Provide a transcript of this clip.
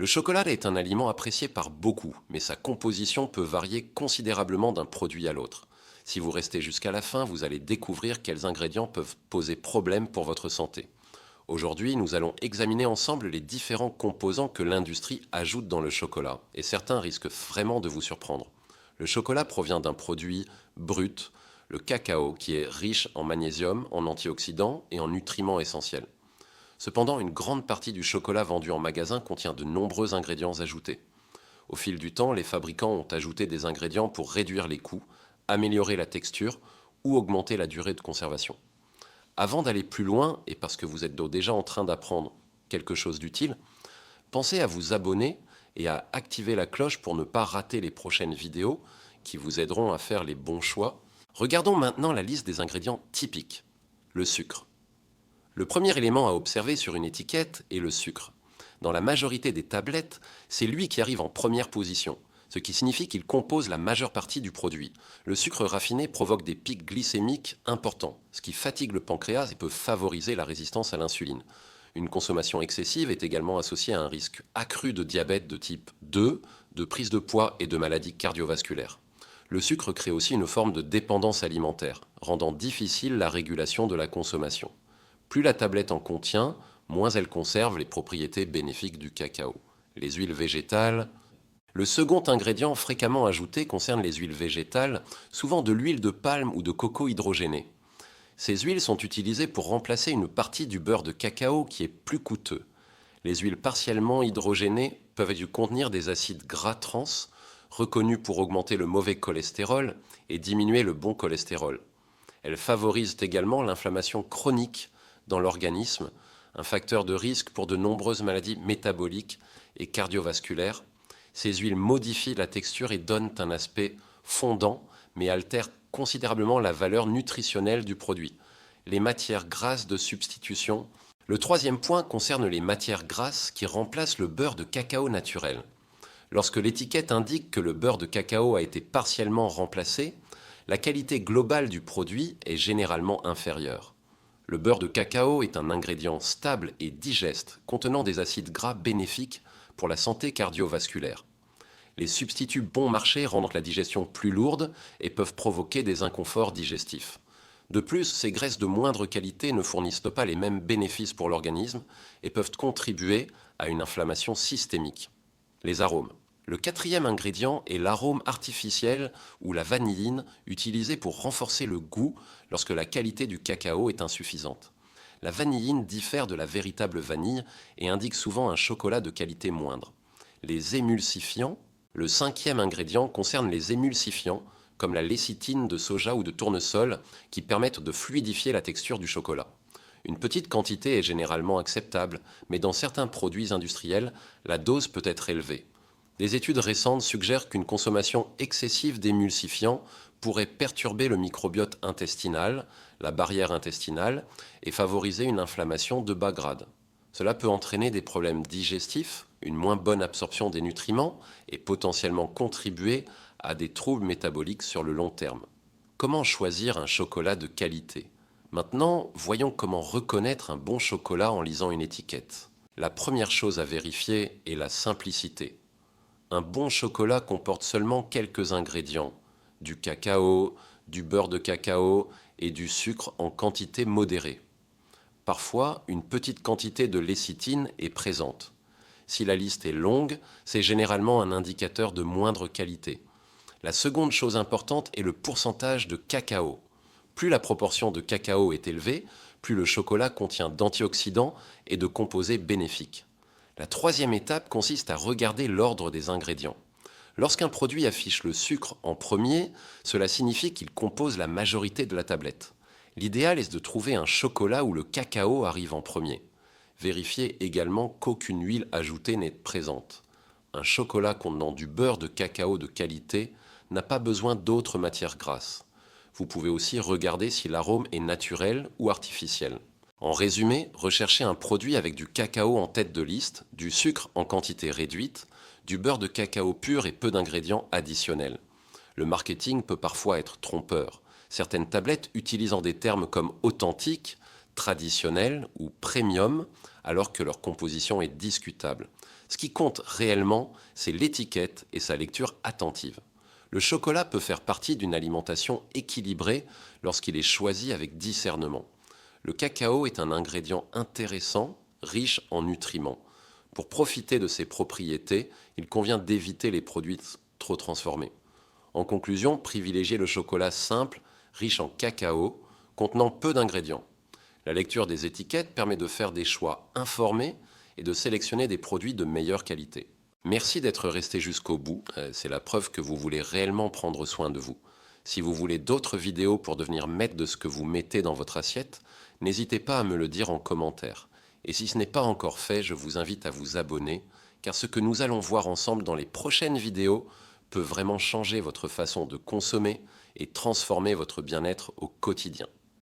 Le chocolat est un aliment apprécié par beaucoup, mais sa composition peut varier considérablement d'un produit à l'autre. Si vous restez jusqu'à la fin, vous allez découvrir quels ingrédients peuvent poser problème pour votre santé. Aujourd'hui, nous allons examiner ensemble les différents composants que l'industrie ajoute dans le chocolat, et certains risquent vraiment de vous surprendre. Le chocolat provient d'un produit brut, le cacao, qui est riche en magnésium, en antioxydants et en nutriments essentiels. Cependant, une grande partie du chocolat vendu en magasin contient de nombreux ingrédients ajoutés. Au fil du temps, les fabricants ont ajouté des ingrédients pour réduire les coûts, améliorer la texture ou augmenter la durée de conservation. Avant d'aller plus loin, et parce que vous êtes déjà en train d'apprendre quelque chose d'utile, pensez à vous abonner et à activer la cloche pour ne pas rater les prochaines vidéos qui vous aideront à faire les bons choix. Regardons maintenant la liste des ingrédients typiques. Le sucre. Le premier élément à observer sur une étiquette est le sucre. Dans la majorité des tablettes, c'est lui qui arrive en première position, ce qui signifie qu'il compose la majeure partie du produit. Le sucre raffiné provoque des pics glycémiques importants, ce qui fatigue le pancréas et peut favoriser la résistance à l'insuline. Une consommation excessive est également associée à un risque accru de diabète de type 2, de prise de poids et de maladies cardiovasculaires. Le sucre crée aussi une forme de dépendance alimentaire, rendant difficile la régulation de la consommation. Plus la tablette en contient, moins elle conserve les propriétés bénéfiques du cacao. Les huiles végétales. Le second ingrédient fréquemment ajouté concerne les huiles végétales, souvent de l'huile de palme ou de coco hydrogénée. Ces huiles sont utilisées pour remplacer une partie du beurre de cacao qui est plus coûteux. Les huiles partiellement hydrogénées peuvent contenir des acides gras trans, reconnus pour augmenter le mauvais cholestérol et diminuer le bon cholestérol. Elles favorisent également l'inflammation chronique dans l'organisme, un facteur de risque pour de nombreuses maladies métaboliques et cardiovasculaires. Ces huiles modifient la texture et donnent un aspect fondant, mais altèrent considérablement la valeur nutritionnelle du produit. Les matières grasses de substitution. Le troisième point concerne les matières grasses qui remplacent le beurre de cacao naturel. Lorsque l'étiquette indique que le beurre de cacao a été partiellement remplacé, la qualité globale du produit est généralement inférieure. Le beurre de cacao est un ingrédient stable et digeste, contenant des acides gras bénéfiques pour la santé cardiovasculaire. Les substituts bon marché rendent la digestion plus lourde et peuvent provoquer des inconforts digestifs. De plus, ces graisses de moindre qualité ne fournissent pas les mêmes bénéfices pour l'organisme et peuvent contribuer à une inflammation systémique. Les arômes. Le quatrième ingrédient est l'arôme artificiel ou la vanilline utilisée pour renforcer le goût lorsque la qualité du cacao est insuffisante. La vanilline diffère de la véritable vanille et indique souvent un chocolat de qualité moindre. Les émulsifiants. Le cinquième ingrédient concerne les émulsifiants, comme la lécithine de soja ou de tournesol, qui permettent de fluidifier la texture du chocolat. Une petite quantité est généralement acceptable, mais dans certains produits industriels, la dose peut être élevée. Des études récentes suggèrent qu'une consommation excessive d'émulsifiants pourrait perturber le microbiote intestinal, la barrière intestinale, et favoriser une inflammation de bas grade. Cela peut entraîner des problèmes digestifs, une moins bonne absorption des nutriments et potentiellement contribuer à des troubles métaboliques sur le long terme. Comment choisir un chocolat de qualité ? Maintenant, voyons comment reconnaître un bon chocolat en lisant une étiquette. La première chose à vérifier est la simplicité. Un bon chocolat comporte seulement quelques ingrédients, du cacao, du beurre de cacao et du sucre en quantité modérée. Parfois, une petite quantité de lécithine est présente. Si la liste est longue, c'est généralement un indicateur de moindre qualité. La seconde chose importante est le pourcentage de cacao. Plus la proportion de cacao est élevée, plus le chocolat contient d'antioxydants et de composés bénéfiques. La troisième étape consiste à regarder l'ordre des ingrédients. Lorsqu'un produit affiche le sucre en premier, cela signifie qu'il compose la majorité de la tablette. L'idéal est de trouver un chocolat où le cacao arrive en premier. Vérifiez également qu'aucune huile ajoutée n'est présente. Un chocolat contenant du beurre de cacao de qualité n'a pas besoin d'autres matières grasses. Vous pouvez aussi regarder si l'arôme est naturel ou artificiel. En résumé, recherchez un produit avec du cacao en tête de liste, du sucre en quantité réduite, du beurre de cacao pur et peu d'ingrédients additionnels. Le marketing peut parfois être trompeur. Certaines tablettes utilisant des termes comme authentique, traditionnel ou premium, alors que leur composition est discutable. Ce qui compte réellement, c'est l'étiquette et sa lecture attentive. Le chocolat peut faire partie d'une alimentation équilibrée lorsqu'il est choisi avec discernement. Le cacao est un ingrédient intéressant, riche en nutriments. Pour profiter de ses propriétés, il convient d'éviter les produits trop transformés. En conclusion, privilégiez le chocolat simple, riche en cacao, contenant peu d'ingrédients. La lecture des étiquettes permet de faire des choix informés et de sélectionner des produits de meilleure qualité. Merci d'être resté jusqu'au bout, c'est la preuve que vous voulez réellement prendre soin de vous. Si vous voulez d'autres vidéos pour devenir maître de ce que vous mettez dans votre assiette, n'hésitez pas à me le dire en commentaire. Et si ce n'est pas encore fait, je vous invite à vous abonner, car ce que nous allons voir ensemble dans les prochaines vidéos peut vraiment changer votre façon de consommer et transformer votre bien-être au quotidien.